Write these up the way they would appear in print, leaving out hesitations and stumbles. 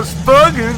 just bugging.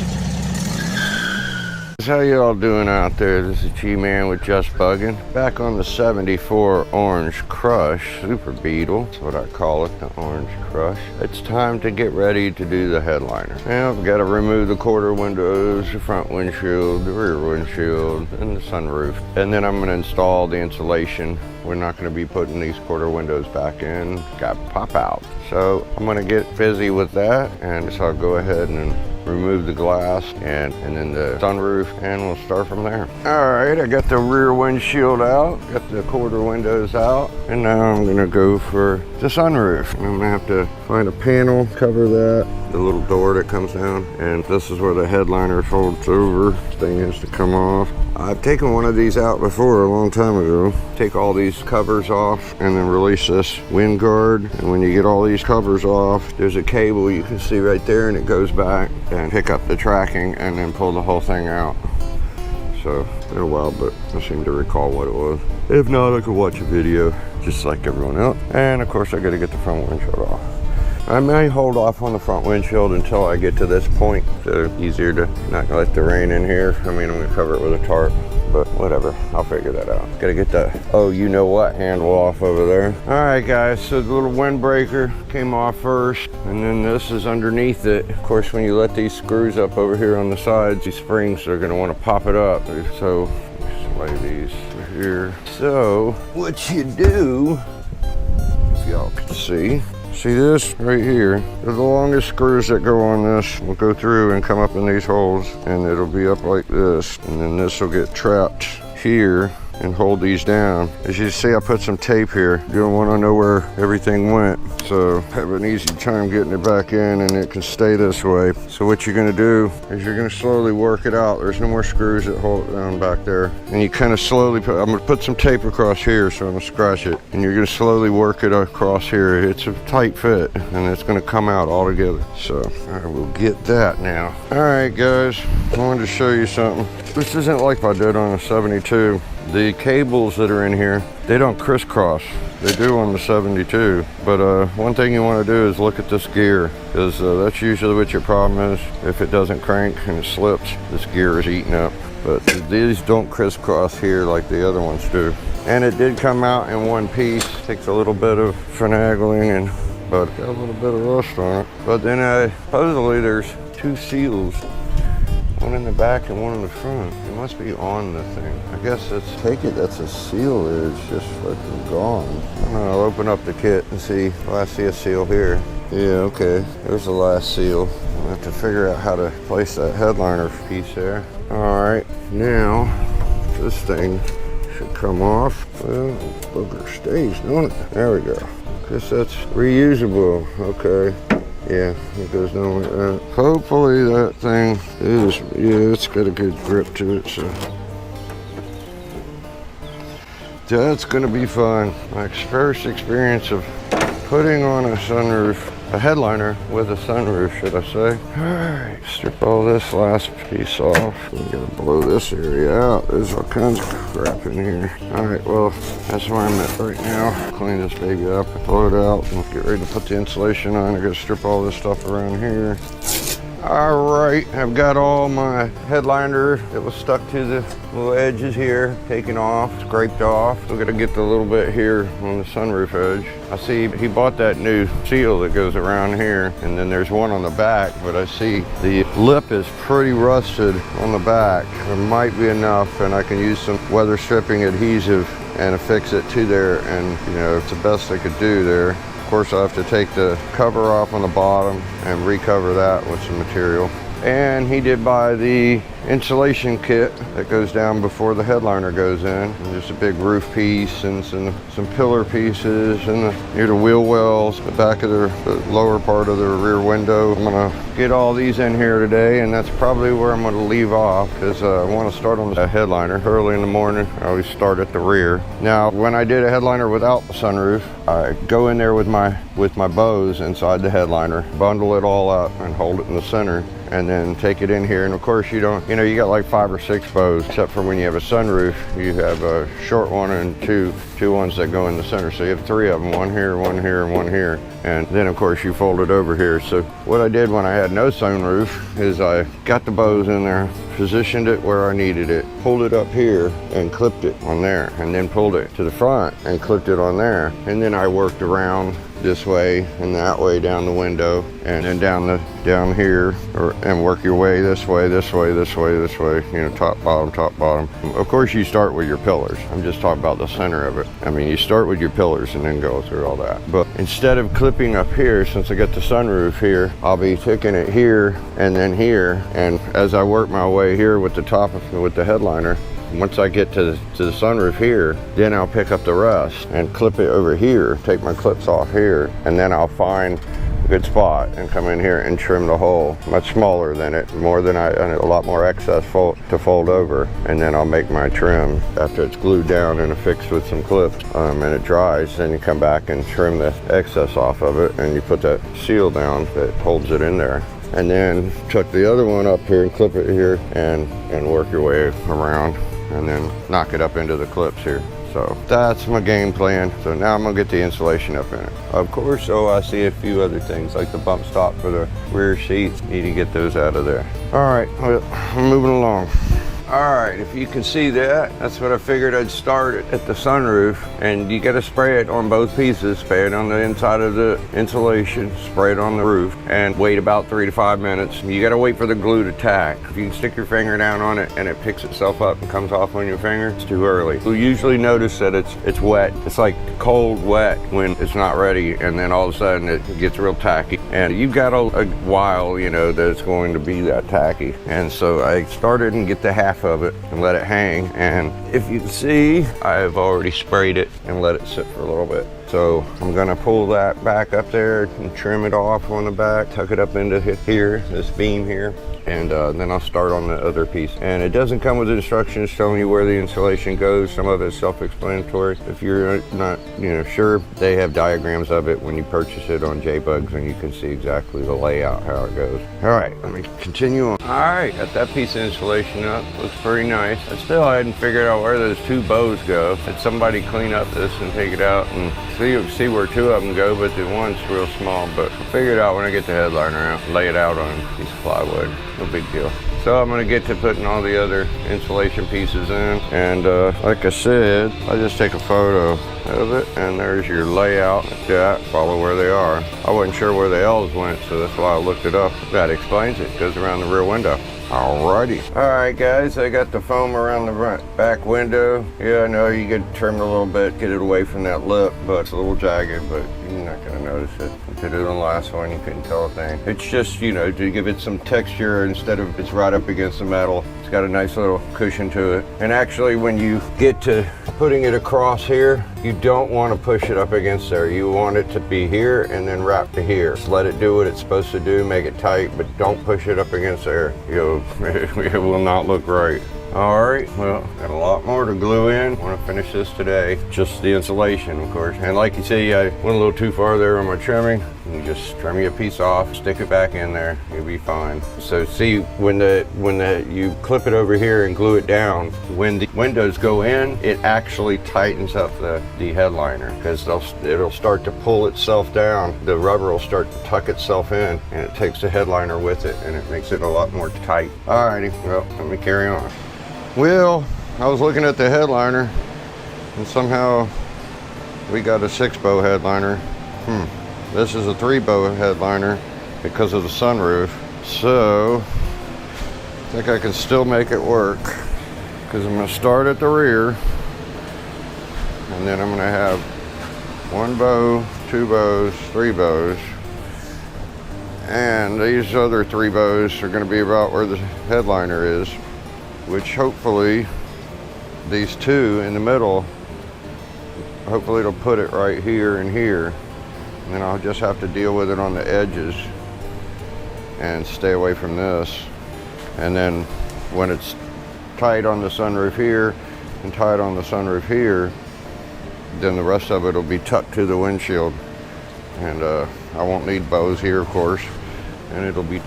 How y'all doing out there? This is G-Man with Just Bugging. Back on the 74 Orange Crush, Super Beetle. That's what I call it, the Orange Crush. It's time to get ready to do the headliner. Now, I've got to remove the quarter windows, the front windshield, the rear windshield, and the sunroof. And then I'm going to install the insulation. We're not going to be putting these quarter windows back in. Got pop out. So I'm going to get busy with that, and so I'll go ahead and remove the glass and then the sunroof, and we'll start from there. All right, I got the rear windshield out, got the quarter windows out, and now I'm gonna go for the sunroof. I'm gonna have to find a panel, cover that, the little door that comes down, and this is where the headliner folds over. This thing has to come off. I've taken one of these out before a long time ago. Take all these covers off and then release this wind guard. And when you get all these covers off, there's a cable you can see right there, and it goes back and pick up the tracking and then pull the whole thing out. So, it's been a while, but I seem to recall what it was. If not, I could watch a video just like everyone else. And of course, I gotta get the front windshield off. I may hold off on the front windshield until I get to this point. So easier to not let the rain in here. I mean, I'm gonna cover it with a tarp, but whatever, I'll figure that out. Gotta get the, oh, you know what, handle off over there. All right, guys, so the little windbreaker came off first, and then this is underneath it. Of course, when you let these screws up over here on the sides, these springs are gonna wanna pop it up. So, just lay these here. So, what you do, if y'all can see this right here? They're the longest screws that go on this will go through and come up in these holes, and it'll be up like this, and then this will get trapped here and hold these down. As you see, I put some tape here. You don't want to know where everything went, so have an easy time getting it back in, and it can stay this way. So what you're going to do is you're going to slowly work it out. There's no more screws that hold it down back there, and you kind of slowly put, I'm going to put some tape across here, so I'm going to scratch it, and you're going to slowly work it across here. It's a tight fit, and it's going to come out all together. So I will get that now. All right, guys, I wanted to show you something. This isn't like I did on a 72. The cables that are in here, they don't crisscross. They do on the 72, but one thing you want to do is look at this gear, because that's usually what your problem is. If it doesn't crank and it slips, this gear is eaten up. But these don't crisscross here like the other ones do. And it did come out in one piece. Takes a little bit of finagling, but got a little bit of rust on it. But then supposedly there's two seals. One in the back and one in the front. It must be on the thing. I guess that's a seal there. It's just fucking gone. I don't know, I'll open up the kit and see. Well, I see a seal here. Yeah, okay. There's the last seal. I'll have to figure out how to place that headliner piece there. All right, now this thing should come off. Well, booger stays, don't it? There we go. Guess that's reusable. Okay. Yeah, it goes down like that. Hopefully that thing is, yeah, it's got a good grip to it, so that's gonna be fun. My first experience of putting on a sunroof, a headliner with a sunroof, should I say. All right, strip all this last piece off. We gotta blow this area out. There's all kinds of crap in here. All right, well, that's where I'm at right now. Clean this baby up, blow it out, and get ready to put the insulation on. I gotta strip all this stuff around here. All right, I've got all my headliner that was stuck to the little edges here taken off, scraped off. We're gonna get the little bit here on the sunroof edge. I see he bought that new seal that goes around here, and then there's one on the back, but I see the lip is pretty rusted on the back. There might be enough, and I can use some weather stripping adhesive and affix it to there, and you know, it's the best I could do there. Of course, I have to take the cover off on the bottom and recover that with some material. And he did buy the insulation kit that goes down before the headliner goes in. And just a big roof piece and some pillar pieces and near the wheel wells, the back of the lower part of the rear window. I'm gonna get all these in here today, and that's probably where I'm gonna leave off, because I want to start on the headliner early in the morning. I always start at the rear. Now, when I did a headliner without the sunroof, I go in there with my bows inside the headliner, bundle it all up and hold it in the center, and then take it in here. And of course, you don't you know, you got like 5 or 6 bows, except for when you have a sunroof, you have a short one and two ones that go in the center. So you have 3 of them, one here, one here, and one here. And then of course you fold it over here. So what I did when I had no sunroof is I got the bows in there, positioned it where I needed it, pulled it up here and clipped it on there, and then pulled it to the front and clipped it on there. And then I worked around this way and that way down the window, and then down here, and work your way this way, this way, this way, this way, you know, top, bottom, top, bottom. Of course you start with your pillars. I'm just talking about the center of it. I mean, you start with your pillars and then go through all that. But instead of clipping up here, since I got the sunroof here, I'll be taking it here and then here. And as I work my way here with the top, with the headliner, once I get to the sunroof here, then I'll pick up the rest and clip it over here, take my clips off here, and then I'll find a good spot and come in here and trim the hole. Much smaller than it, more than a lot more excess to fold over. And then I'll make my trim after it's glued down and affixed with some clips, and it dries. Then you come back and trim the excess off of it, and you put that seal down that holds it in there. And then tuck the other one up here and clip it here, and work your way around, and then knock it up into the clips here. So that's my game plan. So now I'm gonna get the insulation up in it. Of course, so I see a few other things like the bump stop for the rear seats. Need to get those out of there. All right, well, I'm moving along. All right, if you can see that, that's what I figured I'd start at the sunroof. And you gotta spray it on both pieces. Spray it on the inside of the insulation, spray it on the roof, and wait about 3 to 5 minutes. You gotta wait for the glue to tack. If you can stick your finger down on it and it picks itself up and comes off on your finger, it's too early. You'll usually notice that it's wet. It's like cold wet when it's not ready, and then all of a sudden it gets real tacky. And you've got a while, you know, that it's going to be that tacky. And so I started and get the half of it and let it hang. And if you can see, I've already sprayed it and let it sit for a little bit. So I'm gonna pull that back up there and trim it off on the back, tuck it up into here, this beam here, and then I'll start on the other piece. And it doesn't come with instructions telling you where the insulation goes. Some of it's self-explanatory. If you're not, you know, sure, they have diagrams of it when you purchase it on JBugs, and you can see exactly the layout, how it goes. All right, let me continue on. All right, got that piece of insulation up. Looks pretty nice. I hadn't figured out where those 2 bows go. Had somebody clean up this and take it out and see where 2 of them go, but the one's real small. But I'll figure it out when I get the headliner out, lay it out on a piece of plywood. No big deal. So I'm gonna get to putting all the other insulation pieces in. And like I said, I just take a photo of it, and there's your layout like that. Follow where they are. I wasn't sure where the L's went, so that's why I looked it up. That explains it. Goes around the rear window. Alrighty. Alright guys, I got the foam around the back window. Yeah, I know you could trim it a little bit, get it away from that lip, but it's a little jagged, but you're not gonna notice it. I did it on the last one, you couldn't tell a thing. It's just, you know, to give it some texture instead of it's right up against the metal. It's got a nice little cushion to it. And actually when you get to putting it across here, you don't want to push it up against there. You want it to be here and then wrap to here. Just let it do what it's supposed to do, make it tight, but don't push it up against there. It will not look right. All right, well, got a lot more to glue in. Want to finish this today. Just the insulation, of course. And like you see, I went a little too far there on my trimming. You just trim your piece off, stick it back in there, you'll be fine. So see, when you clip it over here and glue it down, when the windows go in, it actually tightens up the headliner, because it'll start to pull itself down. The rubber will start to tuck itself in, and it takes the headliner with it, and it makes it a lot more tight. Alrighty, well, let me carry on. Well, I was looking at the headliner, and somehow we got a 6-bow headliner. This is a 3-bow headliner because of the sunroof. So I think I can still make it work, because I'm going to start at the rear, and then I'm going to have 1 bow, 2 bows, 3 bows, and these other 3 bows are going to be about where the headliner is, which hopefully these 2 in the middle, hopefully it'll put it right here and here. And then I'll just have to deal with it on the edges and stay away from this. And then when it's tight on the sunroof here and tight on the sunroof here, then the rest of it will be tucked to the windshield. And I won't need bows here, of course. And it'll be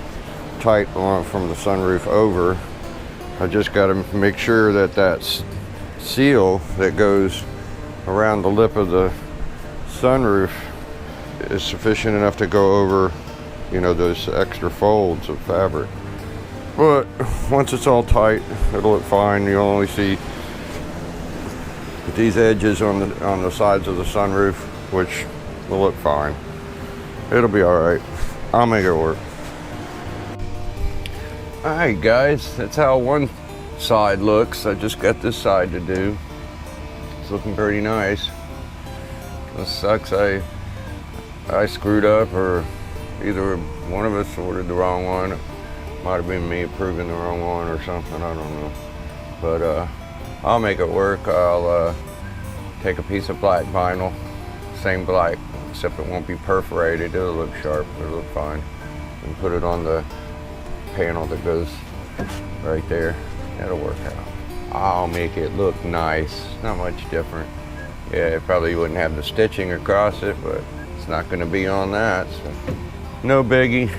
tight on from the sunroof over I just got to make sure that that seal that goes around the lip of the sunroof is sufficient enough to go over, you know, those extra folds of fabric. But once it's all tight, it'll look fine. You'll only see these edges on the sides of the sunroof, which will look fine. It'll be all right. I'll make it work. All right, guys, that's how one side looks. I just got this side to do. It's looking pretty nice. This sucks. I screwed up, or either one of us ordered the wrong one. It might have been me approving the wrong one or something. I don't know. But I'll make it work. I'll take a piece of black vinyl, same black, except it won't be perforated. It'll look sharp. It'll look fine. And put it on the panel that goes right there. It'll work out. I'll make it look nice. Not much different. Yeah, it probably wouldn't have the stitching across it, but it's not going to be on that. So no biggie.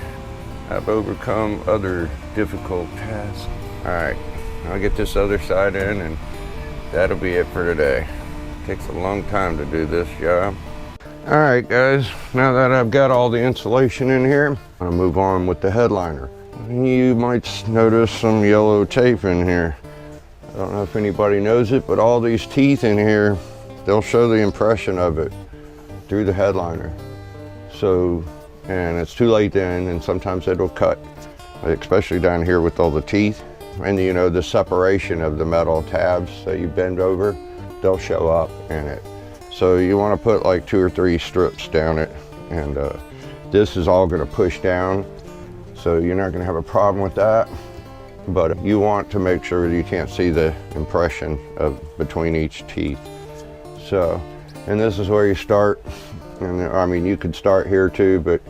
I've overcome other difficult tasks. All right, I'll get this other side in, and that'll be it for today. Takes a long time to do this job. All right, guys, now that I've got all the insulation in here, I'll move on with the headliner. You might notice some yellow tape in here. I don't know if anybody knows it, but all these teeth in here, they'll show the impression of it through the headliner. So, and it's too late then, and sometimes it'll cut, especially down here with all the teeth. And you know, the separation of the metal tabs that you bend over, they'll show up in it. So you want to put like 2 or 3 strips down it, and this is all going to push down, so you're not going to have a problem with that. But you want to make sure that you can't see the impression of between each teeth. So, and this is where you start. And I mean, you could start here too, but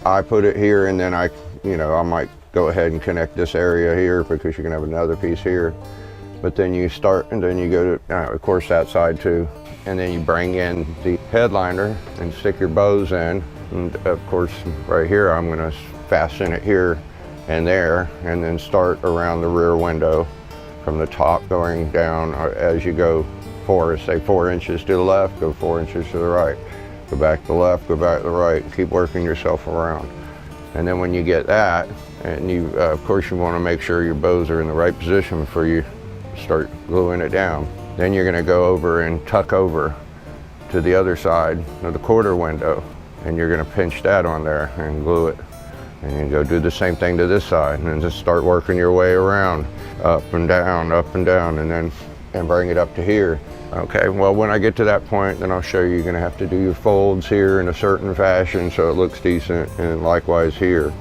I put it here, and then I might go ahead and connect this area here because you're gonna have another piece here. But then you start, and then you go to, of course, that side too. And then you bring in the headliner and stick your bows in. And of course, right here, I'm gonna fasten it here and there, and then start around the rear window from the top going down as you go say 4 inches to the left, go 4 inches to the right. Go back to the left, go back to the right, keep working yourself around. And then when you get that, and you, of course, you want to make sure your bows are in the right position before you start gluing it down. Then you're going to go over and tuck over to the other side of the quarter window, and you're going to pinch that on there and glue it. And you go do the same thing to this side, and then just start working your way around, up and down, and then bring it up to here. Okay, well, when I get to that point, then I'll show you. You're gonna have to do your folds here in a certain fashion so it looks decent, and likewise here,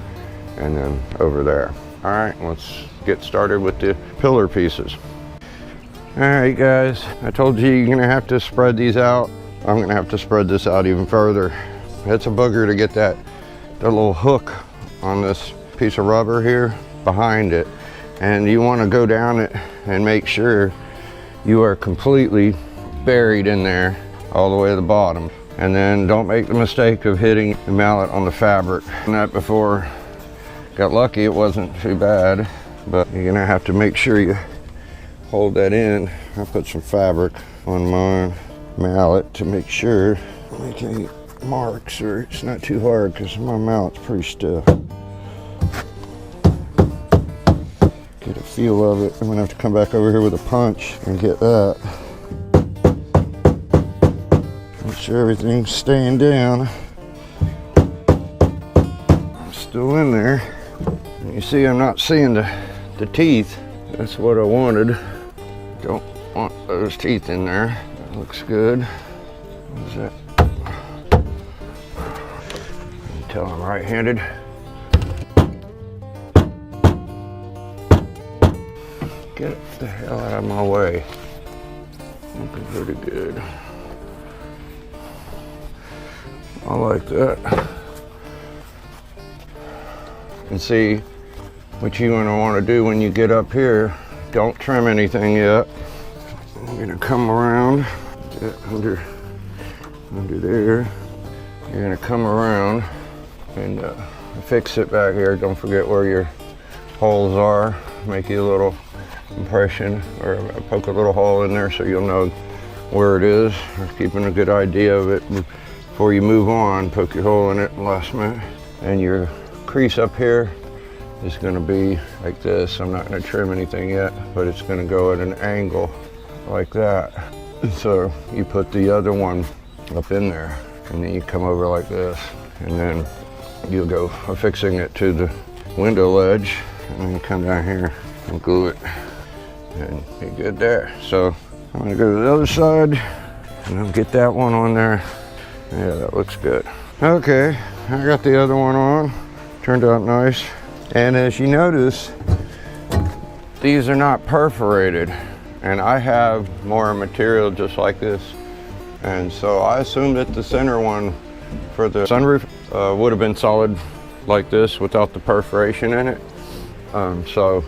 and then over there. All right, let's get started with the pillar pieces. All right, guys, I told you you're gonna have to spread these out. I'm gonna have to spread this out even further. It's a booger to get that little hook on this piece of rubber here behind it. And you wanna go down it and make sure you are completely buried in there all the way to the bottom. And then don't make the mistake of hitting the mallet on the fabric. And that before, got lucky, it wasn't too bad, but you're gonna have to make sure you hold that in. I put some fabric on my mallet to make sure I make any marks, or it's not too hard because my mallet's pretty stiff. Get a feel of it. I'm gonna have to come back over here with a punch and get that. Make sure everything's staying down. I'm still in there. And you see I'm not seeing the teeth. That's what I wanted. Don't want those teeth in there. That looks good. What is that? You can tell I'm right-handed. Get the hell out of my way. Looking pretty good. I like that. And see, what you're going to want to do when you get up here, don't trim anything yet. I'm going to come around under there. You're going to come around and fix it back here. Don't forget where your holes are. Make you a little impression, or poke a little hole in there so you'll know where it is, or keeping a good idea of it before you move on. Poke your hole in it last minute. And your crease up here is going to be like this. I'm not going to trim anything yet, but it's going to go at an angle like that. So you put the other one up in there, and then you come over like this, and then you'll go affixing it to the window ledge, and then you come down here and glue it, and you're good there. So I'm gonna go to the other side, and I'll get that one on there. Yeah, that looks good. Okay, I got the other one on. Turned out nice. And as you notice, these are not perforated, and I have more material just like this. And so I assumed that the center one for the sunroof would have been solid like this without the perforation in it. So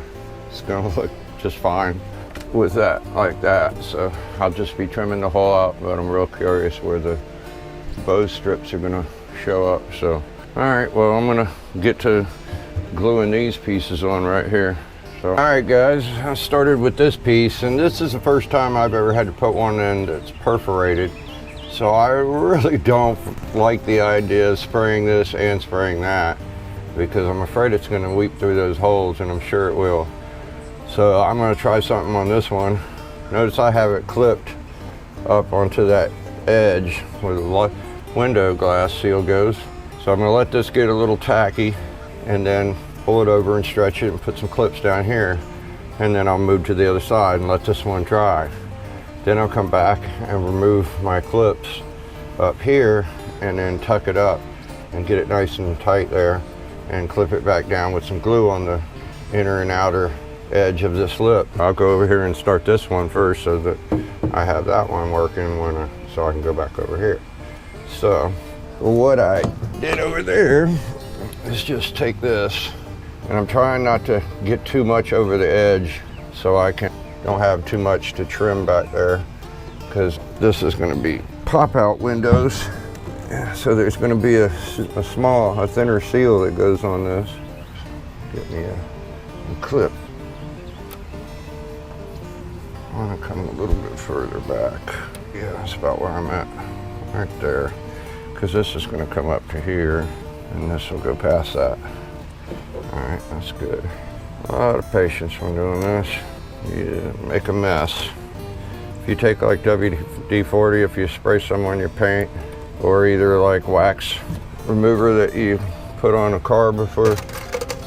it's gonna look just fine with that, like that. So I'll just be trimming the hole out, but I'm real curious where the bow strips are gonna show up. So, all right, well, I'm gonna get to gluing these pieces on right here. So, all right guys, I started with this piece, and this is the first time I've ever had to put one in that's perforated. So I really don't like the idea of spraying this and spraying that, because I'm afraid it's going to weep through those holes, and I'm sure it will. So I'm going to try something on this one. Notice I have it clipped up onto that edge where the window glass seal goes. So I'm going to let this get a little tacky, and then pull it over and stretch it and put some clips down here, and then I'll move to the other side and let this one dry. Then I'll come back and remove my clips up here, and then tuck it up and get it nice and tight there, and clip it back down with some glue on the inner and outer edge of this lip. I'll go over here and start this one first so that I have that one working so I can go back over here. So what I did over there is just take this, and I'm trying not to get too much over the edge so I don't have too much to trim back there, because this is going to be pop-out windows. Yeah, so there's going to be a thinner seal that goes on this. Get me a clip. I want to come a little bit further back. Yeah, that's about where I'm at, right there, because this is going to come up to here, and this will go past that. All right, that's good. A lot of patience when doing this. You make a mess. If you take like WD-40, if you spray some on your paint, or either like wax remover that you put on a car before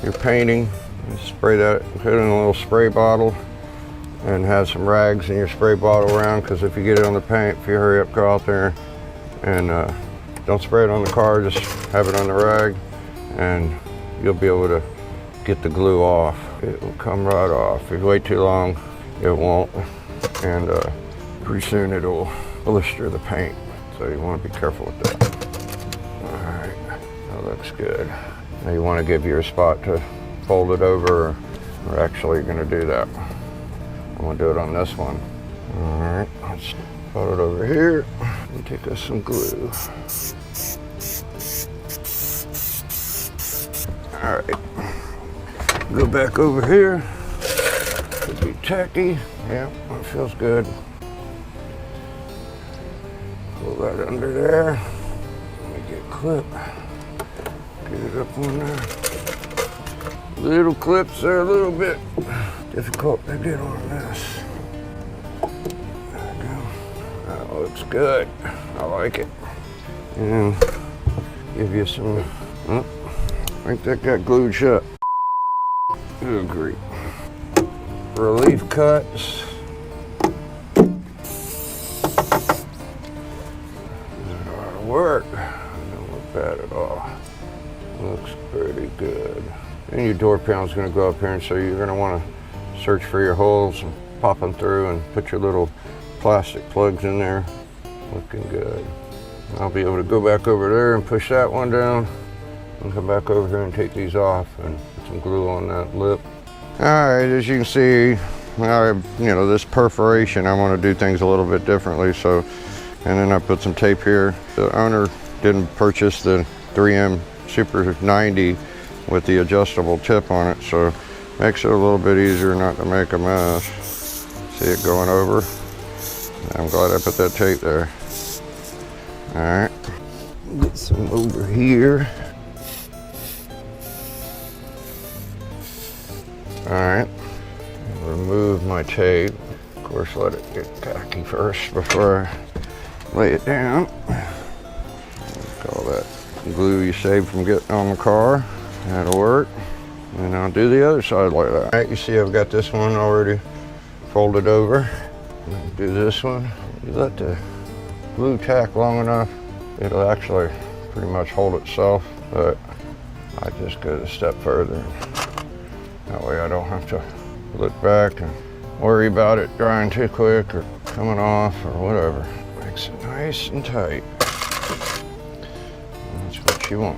you're painting, you spray that, put it in a little spray bottle, and have some rags in your spray bottle around, because if you get it on the paint, if you hurry up, go out there and don't spray it on the car, just have it on the rag, and you'll be able to get the glue off. It will come right off. If you wait too long, it won't, and pretty soon it'll blister the paint. So you want to be careful with that. All right, that looks good. Now you want to give your spot to fold it over. We're actually going to do that. I'm going to do it on this one. All right, let's put it over here and take us some glue. All right. Go back over here. Could be tacky. Yeah, that feels good. Pull that under there. Let me get clip. Get it up on there. Little clips are a little bit difficult to get on this. There we go. That looks good. I like it. And give you some. Oh, I think that got glued shut. Good grief. Relief cuts. That'll work. Don't look bad at all. Looks pretty good. And your door panel is going to go up here, and so you're going to want to search for your holes and pop them through and put your little plastic plugs in there. Looking good. I'll be able to go back over there and push that one down, and come back over here and take these off and put some glue on that lip. All right, as you can see, this perforation, I want to do things a little bit differently. So, and then I put some tape here. The owner didn't purchase the 3M Super 90 with the adjustable tip on it, so Makes it a little bit easier not to make a mess. See it going over? I'm glad I put that tape there. All right, get some over here. All right, remove my tape. Of course, let it get tacky first before I lay it down. All that glue you saved from getting on the car, that'll work. And I'll do the other side like that. All right, you see I've got this one already folded over. Do this one. You let the glue tack long enough, it'll actually pretty much hold itself, but I just go a step further. That way I don't have to look back and worry about it drying too quick or coming off or whatever. Makes it nice and tight. That's what you want.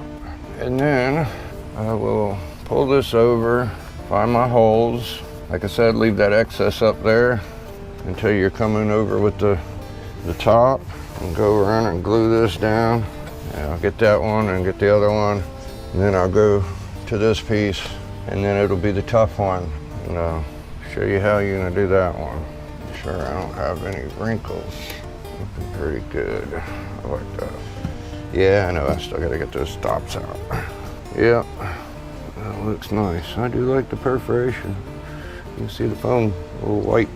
And then I will pull this over, find my holes. Like I said, leave that excess up there until you're coming over with the top, and go around and glue this down. And I'll get that one and get the other one, and then I'll go to this piece, and then it'll be the tough one, and I'll show you how you're gonna do that one. Make sure I don't have any wrinkles. Looking pretty good. I like that. Yeah, I know, I still gotta get those stops out. Yep, that looks nice. I do like the perforation. You can see the foam a little white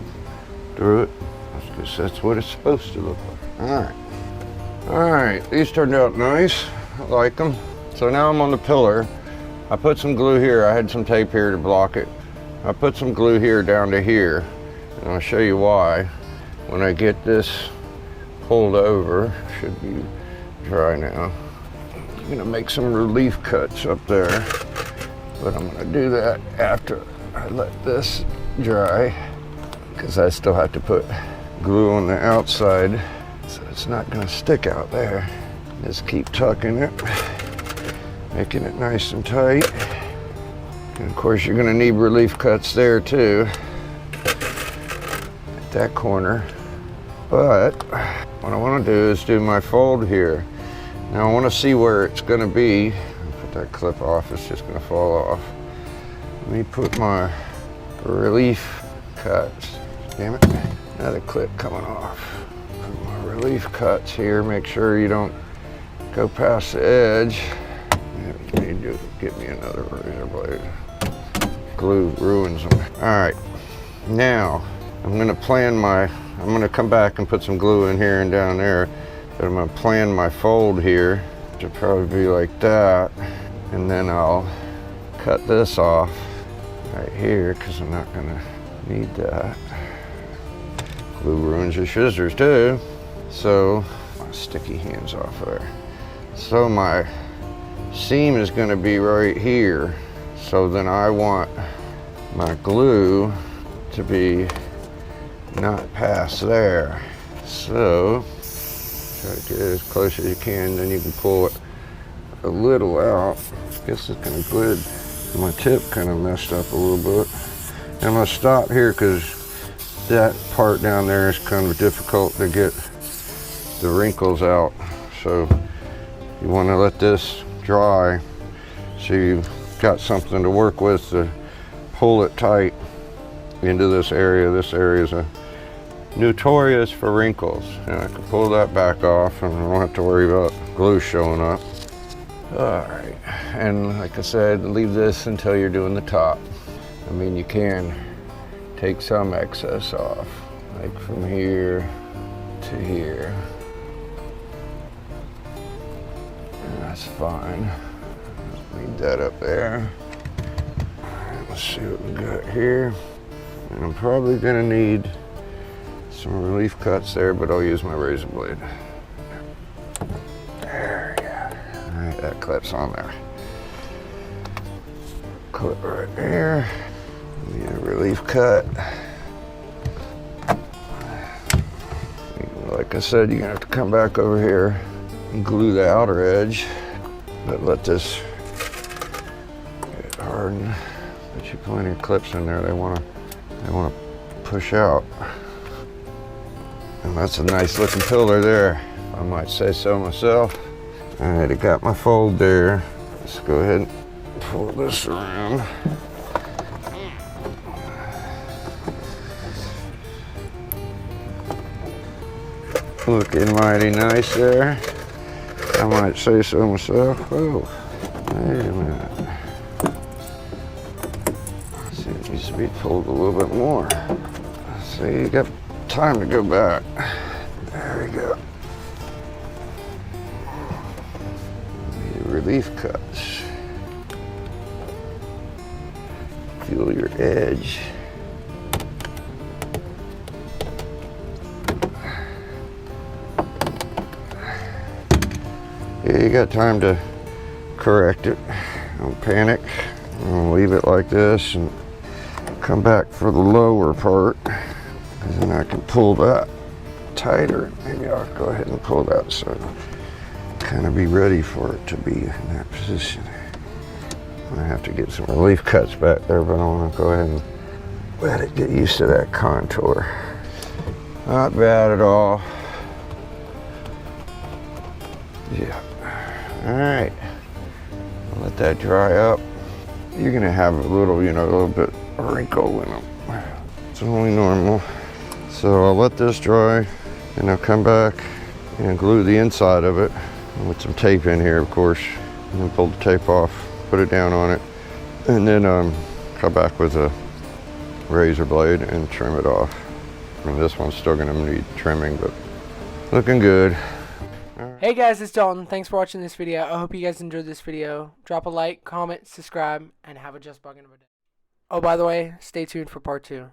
through it. That's because that's what it's supposed to look like. All right, these turned out nice. I like them. So now I'm on the pillar. I put some glue here. I had some tape here to block it. I put some glue here down to here, and I'll show you why. When I get this pulled over, should be dry now. I'm gonna make some relief cuts up there, but I'm gonna do that after I let this dry, because I still have to put glue on the outside so it's not gonna stick out there. Just keep tucking it, making it nice and tight. And of course you're gonna need relief cuts there too, at that corner. But what I wanna do is do my fold here. Now I wanna see where it's gonna be. Put that clip off, it's just gonna fall off. Let me put my relief cuts. Damn it, another clip coming off. Put my relief cuts here, make sure you don't go past the edge. You need to get me another razor blade. Glue ruins them. All right, now I'm gonna I'm gonna come back and put some glue in here and down there, but I'm gonna plan my fold here to probably be like that, and then I'll cut this off right here because I'm not gonna need that. Glue ruins your scissors too. So my sticky hands off there. So my seam is gonna be right here. So then I want my glue to be not past there. So try to get it as close as you can, then you can pull it a little out. I guess it's kind of good. My tip kind of messed up a little bit. And I'm gonna stop here because that part down there is kind of difficult to get the wrinkles out. So you want to let this dry so you've got something to work with to pull it tight into this area. This area is notorious for wrinkles. And I can pull that back off and I don't have to worry about glue showing up. All right, and like I said, leave this until you're doing the top. I mean, you can take some excess off, like from here to here. And that's fine. Leave that up there. Let's see what we got here. And I'm probably gonna need some relief cuts there, but I'll use my razor blade. There you go. All right, that clip's on there. Clip right there. Need a relief cut. Like I said, you're gonna have to come back over here and glue the outer edge, but let this get hardened. Put you plenty of clips in there. They wanna push out. And that's a nice looking pillar there, if I might say so myself. All right, I got my fold there. Let's go ahead and pull this around. Looking mighty nice there. I might say so myself. Oh, wait a minute. See, it needs to be pulled a little bit more. So you got time to go back. There we go. Relief cuts. Feel your edge. Yeah, you got time to correct it. Don't panic. I'm gonna leave it like this and come back for the lower part, and then I can pull that tighter. Maybe I'll go ahead and pull that so kind of be ready for it to be in that position. I have to get some relief cuts back there, but I want to go ahead and let it get used to that contour. Not bad at all. Yeah. All right. Let that dry up. You're gonna have a little, a little bit of wrinkle in them. It's only normal. So I'll let this dry, and I'll come back and glue the inside of it with some tape in here, of course, and then pull the tape off, put it down on it, and then come back with a razor blade and trim it off. I mean, this one's still gonna need trimming, but looking good. Hey guys, it's Dalton. Thanks for watching this video. I hope you guys enjoyed this video. Drop a like, comment, subscribe, and have a just bugging of a day. Oh, by the way, stay tuned for part 2.